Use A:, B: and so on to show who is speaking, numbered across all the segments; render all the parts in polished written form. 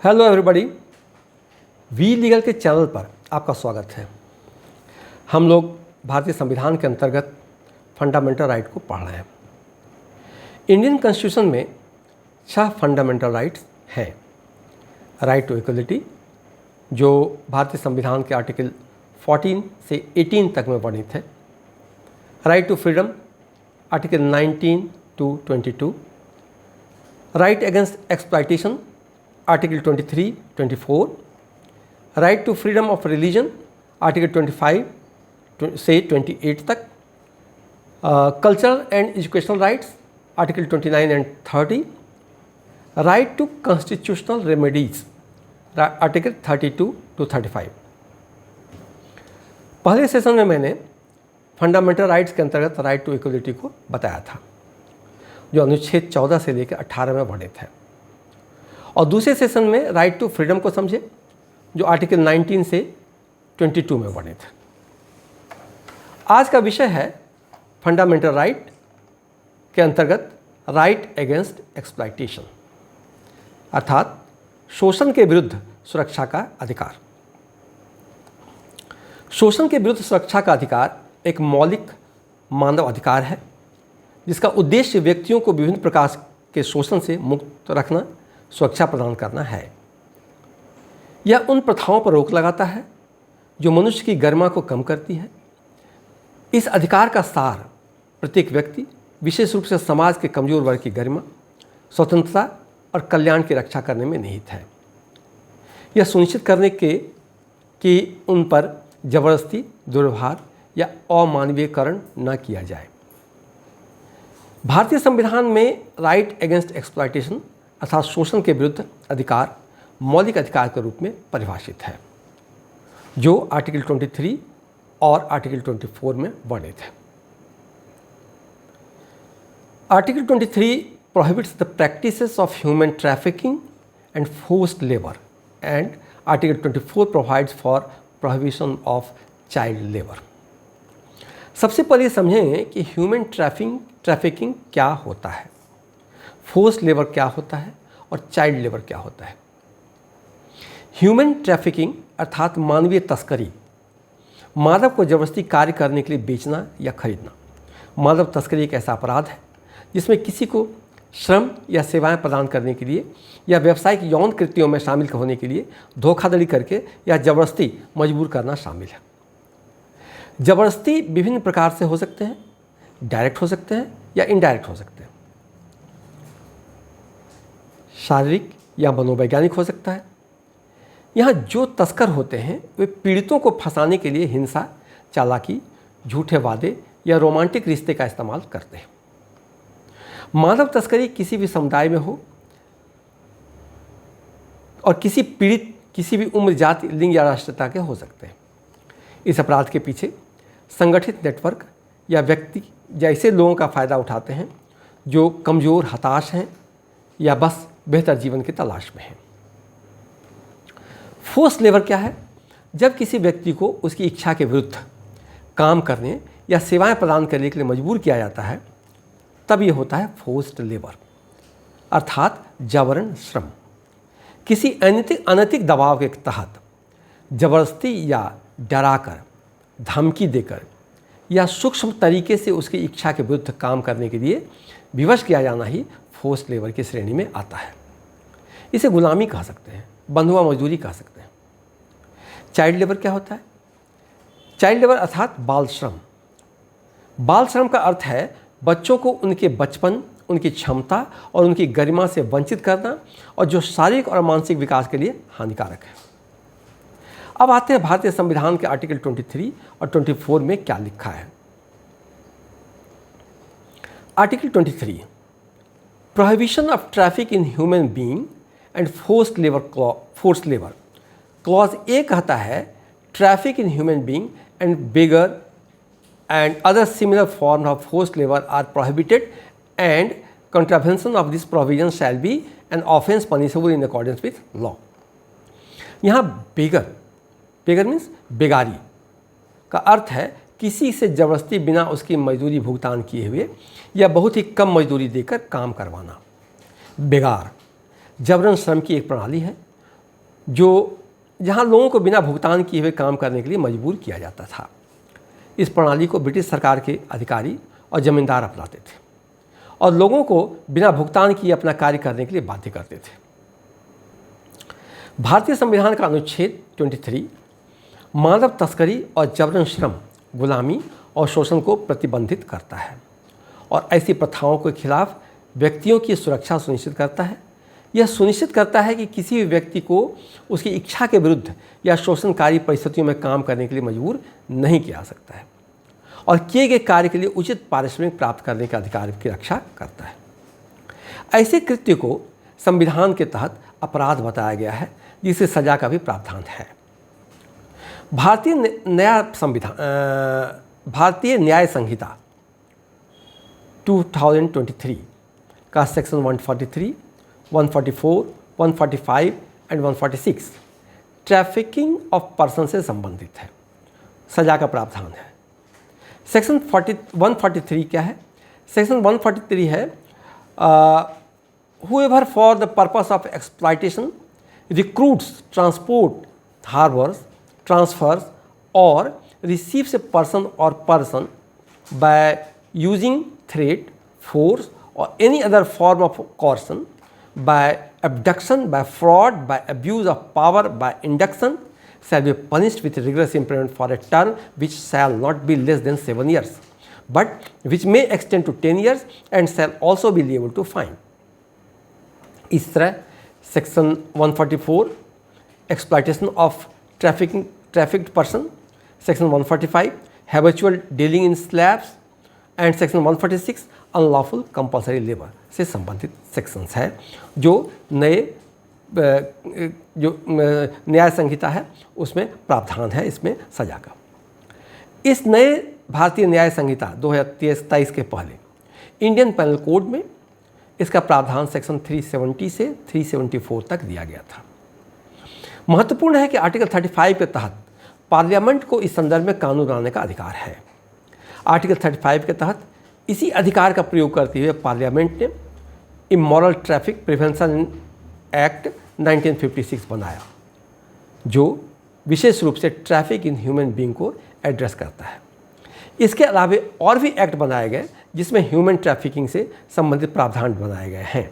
A: Hello everybody, V legal के channel पर आपका स्वागत है। हम लोग भारतीय संविधान के अंतर्गत फंडामेंटल राइट को पढ़ रहे हैं। इंडियन कॉन्स्टिट्यूशन में 6 फंडामेंटल राइट्स हैं। राइट टू इक्वलिटी, जो भारतीय संविधान के आर्टिकल 14 से 18 तक में वर्णित है। Right to freedom, article 19 to 22। Right against exploitation, article 23, 24। Right to freedom of religion, article 25 से 28 तक। Cultural and educational rights, article 29 and 30। Right to constitutional remedies, article 32 to 35। पहले सेशन में मैंने फंडामेंटल राइट्स के अंतर्गत राइट टू इक्वलिटी को बताया था, जो अनुच्छेद 14 से लेकर 18 में वर्णित है। और दूसरे सेशन में राइट टू फ्रीडम को समझे, जो आर्टिकल 19 से 22 में वर्णित है। आज का विषय है फंडामेंटल राइट के अंतर्गत राइट अगेंस्ट एक्सप्लॉयटेशन, अर्थात शोषण के विरुद्ध सुरक्षा का अधिकार। शोषण के विरुद्ध सुरक्षा का अधिकार एक मौलिक मानव अधिकार है, जिसका उद्देश्य व्यक्तियों को विभिन्न प्रकार के शोषण से मुक्त रखना, सुरक्षा प्रदान करना है। यह उन प्रथाओं पर रोक लगाता है जो मनुष्य की गरिमा को कम करती है। इस अधिकार का सार प्रत्येक व्यक्ति, विशेष रूप से समाज के कमजोर वर्ग की गरिमा, स्वतंत्रता और कल्याण की रक्षा करने में निहित है। यह सुनिश्चित करने के कि उन पर जबरदस्ती, दुर्व्यवहार या अमानवीयकरण न किया जाए। भारतीय संविधान में राइट अगेंस्ट एक्सप्लॉयटेशन अर्थात शोषण के विरुद्ध अधिकार मौलिक अधिकार के रूप में परिभाषित है, जो आर्टिकल 23 और आर्टिकल 24 में वर्णित है। Article 23 prohibits the practices of human trafficking and forced labour, and article 24 provides for prohibition of child labour. सबसे पहले समझें कि ह्यूमन ट्रैफिकिंग क्या होता है, फोर्स्ड लेबर क्या होता है और चाइल्ड लेबर क्या होता है। ह्यूमन ट्रैफिकिंग अर्थात मानवीय तस्करी, मानव को जबरदस्ती कार्य करने के लिए बेचना या खरीदना। मानव तस्करी एक ऐसा अपराध है जिसमें किसी को श्रम या सेवाएं प्रदान करने के लिए या व्यावसायिक यौन कृत्यों में शामिल होने के लिए धोखाधड़ी करके या जबरदस्ती मजबूर करना शामिल है। जबरदस्ती विभिन्न प्रकार से हो सकते हैं, डायरेक्ट हो सकते हैं या इनडायरेक्ट हो सकते हैं। शारीरिक या मनोवैज्ञानिक हो सकता है। यहाँ जो तस्कर होते हैं वे पीड़ितों को फंसाने के लिए हिंसा, चालाकी, झूठे वादे या रोमांटिक रिश्ते का इस्तेमाल करते हैं। मानव तस्करी किसी भी समुदाय में हो और किसी पीड़ित किसी भी उम्र, जाति, लिंग या राष्ट्रीयता के हो सकते हैं। इस अपराध के पीछे संगठित नेटवर्क या व्यक्ति जैसे लोगों का फ़ायदा उठाते हैं जो कमज़ोर, हताश हैं या बस बेहतर जीवन की तलाश में हैं। फोर्स्ड लेबर क्या है? जब किसी व्यक्ति को उसकी इच्छा के विरुद्ध काम करने या सेवाएं प्रदान करने के लिए मजबूर किया जाता है, तब यह होता है फोर्स्ड लेबर, अर्थात जबरन श्रम। किसी अनैतिक दबाव के तहत जबरदस्ती या डराकर, धमकी देकर या सूक्ष्म तरीके से उसकी इच्छा के विरुद्ध काम करने के लिए विवश किया जाना ही फोर्स्ड लेबर की श्रेणी में आता है। इसे गुलामी कह सकते हैं, बंधुआ मजदूरी कह सकते हैं। चाइल्ड लेबर क्या होता है? चाइल्ड लेबर अर्थात बाल श्रम। बाल श्रम का अर्थ है बच्चों को उनके बचपन, उनकी क्षमता और उनकी गरिमा से वंचित करना, और जो शारीरिक और मानसिक विकास के लिए हानिकारक है। अब आते हैं भारतीय संविधान के आर्टिकल 23 और 24 में क्या लिखा है। Article 23 prohibition of traffic in human being and forced labour. Clause A कहता है traffic in human being and beggar and other similar form of forced labour are prohibited and contravention of this provision shall be an offense punishable in accordance with law। यहाँ बेगर means बेगारी का अर्थ है किसी से जबरदस्ती बिना उसकी मजदूरी भुगतान किए हुए या बहुत ही कम मजदूरी देकर काम करवाना। बेगार जबरन श्रम की एक प्रणाली है जहां लोगों को बिना भुगतान किए हुए काम करने के लिए मजबूर किया जाता था। इस प्रणाली को ब्रिटिश सरकार के अधिकारी और जमींदार अपनाते थे और लोगों को बिना भुगतान किए अपना कार्य करने के लिए बाध्य करते थे। भारतीय संविधान का अनुच्छेद 23 मानव तस्करी और जबरन श्रम, गुलामी और शोषण को प्रतिबंधित करता है और ऐसी प्रथाओं के खिलाफ व्यक्तियों की सुरक्षा सुनिश्चित करता है। यह सुनिश्चित करता है कि किसी भी व्यक्ति को उसकी इच्छा के विरुद्ध या शोषणकारी परिस्थितियों में काम करने के लिए मजबूर नहीं किया जा सकता है और किए गए कार्य के लिए उचित पारिश्रमिक प्राप्त करने के अधिकार की रक्षा करता है। ऐसे कृत्य को संविधान के तहत अपराध बताया गया है, जिसे सजा का भी प्रावधान है। भारतीय न्याय संहिता 2023 का section 143, 144, 145 and 146 trafficking of person से संबंधित है, सजा का प्रावधान है। सेक्शन 143 क्या है? सेक्शन 143 है whoever for the purpose of exploitation recruits, transport, harbors, transfers or receives a person or person by using threat, force or any other form of coercion, by abduction, by fraud, by abuse of power, by induction, shall be punished with rigorous imprisonment for a term which shall not be less than 7 years, but which may extend to 10 years and shall also be liable to fine. इस तरह section 144 exploitation of trafficked person, section 145 habitual dealing in slabs and section 146 unlawful compulsory labour से संबंधित sections है, जो न्याय संहिता है उसमें प्रावधान है इसमें सजा का। इस नए भारतीय न्याय संहिता 2023 के पहले इंडियन पैनल कोड में इसका प्रावधान सेक्शन 370 से 374 तक दिया गया था। महत्वपूर्ण है कि आर्टिकल 35 के तहत पार्लियामेंट को इस संदर्भ में कानून बनाने का अधिकार है। आर्टिकल 35 के तहत इसी अधिकार का प्रयोग करते हुए पार्लियामेंट ने इमोरल ट्रैफिक प्रिवेंशन एक्ट 1956 बनाया, जो विशेष रूप से ट्रैफिक इन ह्यूमन बीइंग को एड्रेस करता है। इसके अलावा और भी एक्ट बनाए गए जिसमें ह्यूमन ट्रैफिकिंग से संबंधित प्रावधान बनाए गए हैं,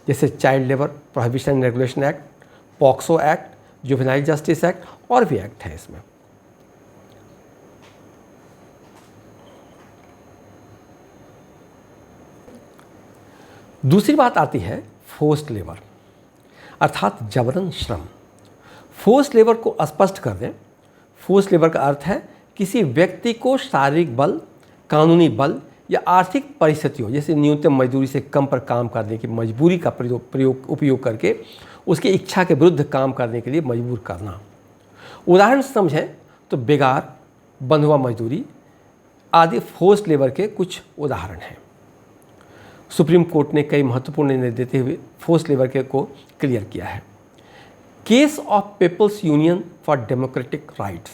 A: जैसे child labour prohibition and regulation act, POCSO act, juvenile justice act और भी एक्ट है इसमें। दूसरी बात आती है फोर्स्ड लेबर अर्थात जबरन श्रम। फोर्स्ड लेबर को स्पष्ट कर दें। फोर्स्ड लेबर का अर्थ है किसी व्यक्ति को शारीरिक बल, कानूनी बल या आर्थिक परिस्थितियों जैसे न्यूनतम मजदूरी से कम पर काम करने की मजबूरी का उपयोग करके उसकी इच्छा के विरुद्ध काम करने के लिए मजबूर करना। उदाहरण समझें तो बेगार, बंधुआ मजदूरी आदि फोर्स्ड लेबर के कुछ उदाहरण हैं। सुप्रीम कोर्ट ने कई महत्वपूर्ण निर्णय देते हुए फोर्स्ड लेबर के को क्लियर किया है। Case of peoples union for democratic rights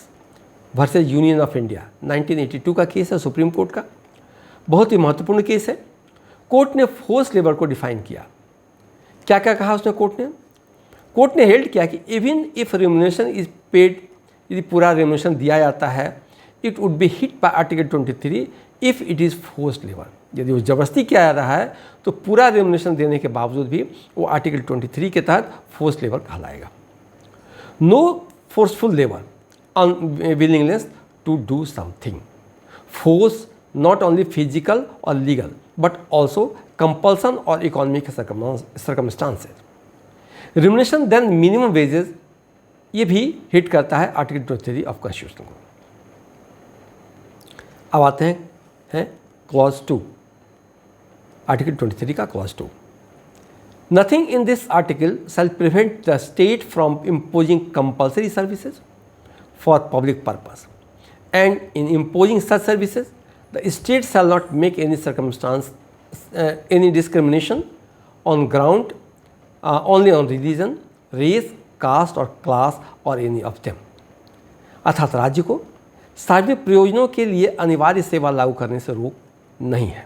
A: versus union of India 1982 का केस है सुप्रीम कोर्ट का, बहुत ही महत्वपूर्ण केस है। कोर्ट ने फोर्स्ड लेबर को डिफाइन किया। क्या क्या कहा उसने कोर्ट ने हेल्ड किया कि even if remuneration is paid, यदि पूरा रेम्युनरेशन दिया जाता है, it would be hit by article 23 if it is forced labour. यदि वो जबरदस्ती किया जा रहा है तो पूरा रेम्युनरेशन देने के बावजूद भी वो आर्टिकल 23 के तहत फोर्स्ड लेबर कहलाएगा। No forceful labour, unwillingness to do something, force not only physical or legal but also compulsion or economic circumstances. Remuneration then minimum wages ये भी हिट करता है आर्टिकल 23 ऑफ कॉन्स्टिट्यूशन को। अब आते हैं क्लॉज 2, आर्टिकल 23 का clause 2। Nothing in this article shall prevent the state from imposing compulsory services for public purpose, and in imposing such services the state shall not make any circumstance any discrimination on ground only on religion, race, caste or class or any of them। अर्थात राज्य को सार्वजनिक प्रयोजनों के लिए अनिवार्य सेवा लागू करने से रोक नहीं है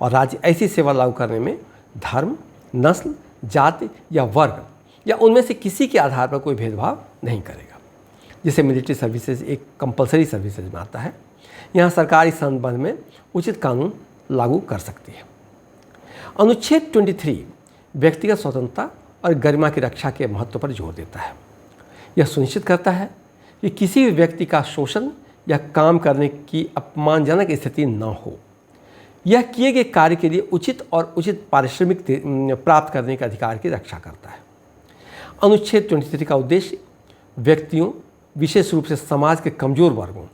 A: और राज्य ऐसी सेवा लागू करने में धर्म, नस्ल, जाति या वर्ग या उनमें से किसी के आधार पर कोई भेदभाव नहीं करेगा। जिसे मिलिट्री सर्विसेज एक कंपलसरी सर्विसेज में आता है। यहाँ सरकार इस संबंध में उचित कानून लागू कर सकती है। अनुच्छेद 23 व्यक्तिगत स्वतंत्रता और गरिमा की रक्षा के महत्व पर जोर देता है। यह सुनिश्चित करता है कि किसी भी व्यक्ति का शोषण या काम करने की अपमानजनक स्थिति न हो। यह किए गए कार्य के लिए उचित और उचित पारिश्रमिक प्राप्त करने के अधिकार की रक्षा करता है। अनुच्छेद 23 का उद्देश्य व्यक्तियों, विशेष रूप से समाज के कमजोर वर्गों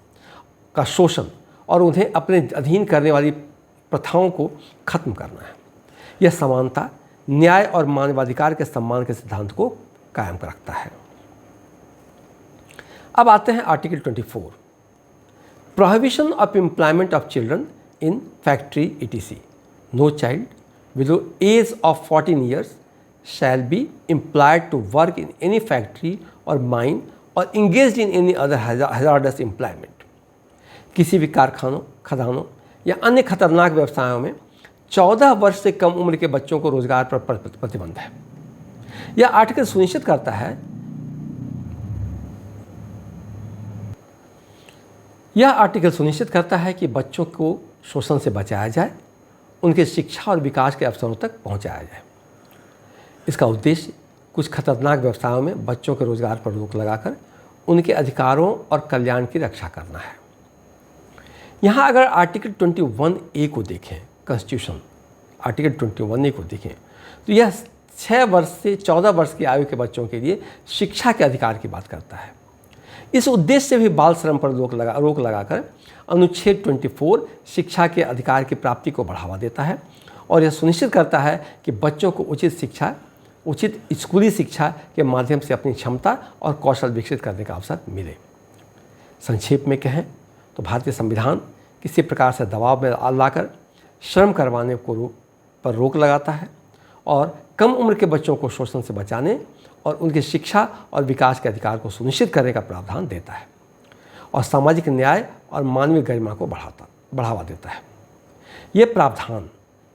A: का शोषण और उन्हें अपने अधीन करने वाली प्रथाओं को खत्म करना है। यह समानता, न्याय और मानवाधिकार के सम्मान के सिद्धांत को कायम रखता है। अब आते हैं article 24, prohibition of employment of children in factory etc. No child below age of 14 years shall be employed to work in any factory or mine or engaged in any other hazardous employment. किसी भी कारखानों, खदानों या अन्य खतरनाक व्यवसायों में 14 वर्ष से कम उम्र के बच्चों को रोजगार पर प्रतिबंध है। यह आर्टिकल सुनिश्चित करता है कि बच्चों को शोषण से बचाया जाए, उनके शिक्षा और विकास के अवसरों तक पहुंचाया जाए। इसका उद्देश्य कुछ खतरनाक व्यवसायों में बच्चों के रोजगार पर रोक लगाकर उनके अधिकारों और कल्याण की रक्षा करना है। यहाँ अगर आर्टिकल 21A को देखें, कॉन्स्टिट्यूशन आर्टिकल 21A को देखें, तो यह 6 वर्ष से 14 वर्ष की आयु के बच्चों के लिए शिक्षा के अधिकार की बात करता है। इस उद्देश्य से भी बाल श्रम पर रोक लगाकर अनुच्छेद 24 शिक्षा के अधिकार की प्राप्ति को बढ़ावा देता है और यह सुनिश्चित करता है कि बच्चों को उचित स्कूली शिक्षा के माध्यम से अपनी क्षमता और कौशल विकसित करने का अवसर मिले। संक्षेप में कहें तो भारतीय संविधान किसी प्रकार से दबाव में लाकर श्रम करवाने पर रोक लगाता है और कम उम्र के बच्चों को शोषण से बचाने और उनकी शिक्षा और विकास के अधिकार को सुनिश्चित करने का प्रावधान देता है और सामाजिक न्याय और मानवीय गरिमा को बढ़ावा देता है। ये प्रावधान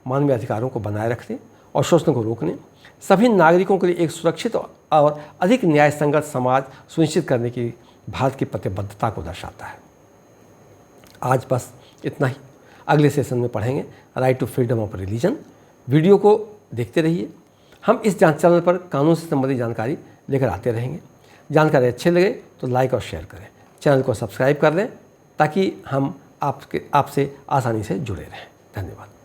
A: मानवीय अधिकारों को बनाए रखने और शोषण को रोकने, सभी नागरिकों के लिए एक सुरक्षित और अधिक न्याय संगत समाज सुनिश्चित करने की भारत की प्रतिबद्धता को दर्शाता है। आज बस इतना ही। अगले सेशन में पढ़ेंगे right to freedom of religion. Video को देखते रहिए। हम इस चैनल पर कानून से संबंधित जानकारी लेकर आते रहेंगे। जानकारी अच्छी लगे तो लाइक और शेयर करें। चैनल को सब्सक्राइब कर लें ताकि हम आपसे आसानी से जुड़े रहें। धन्यवाद।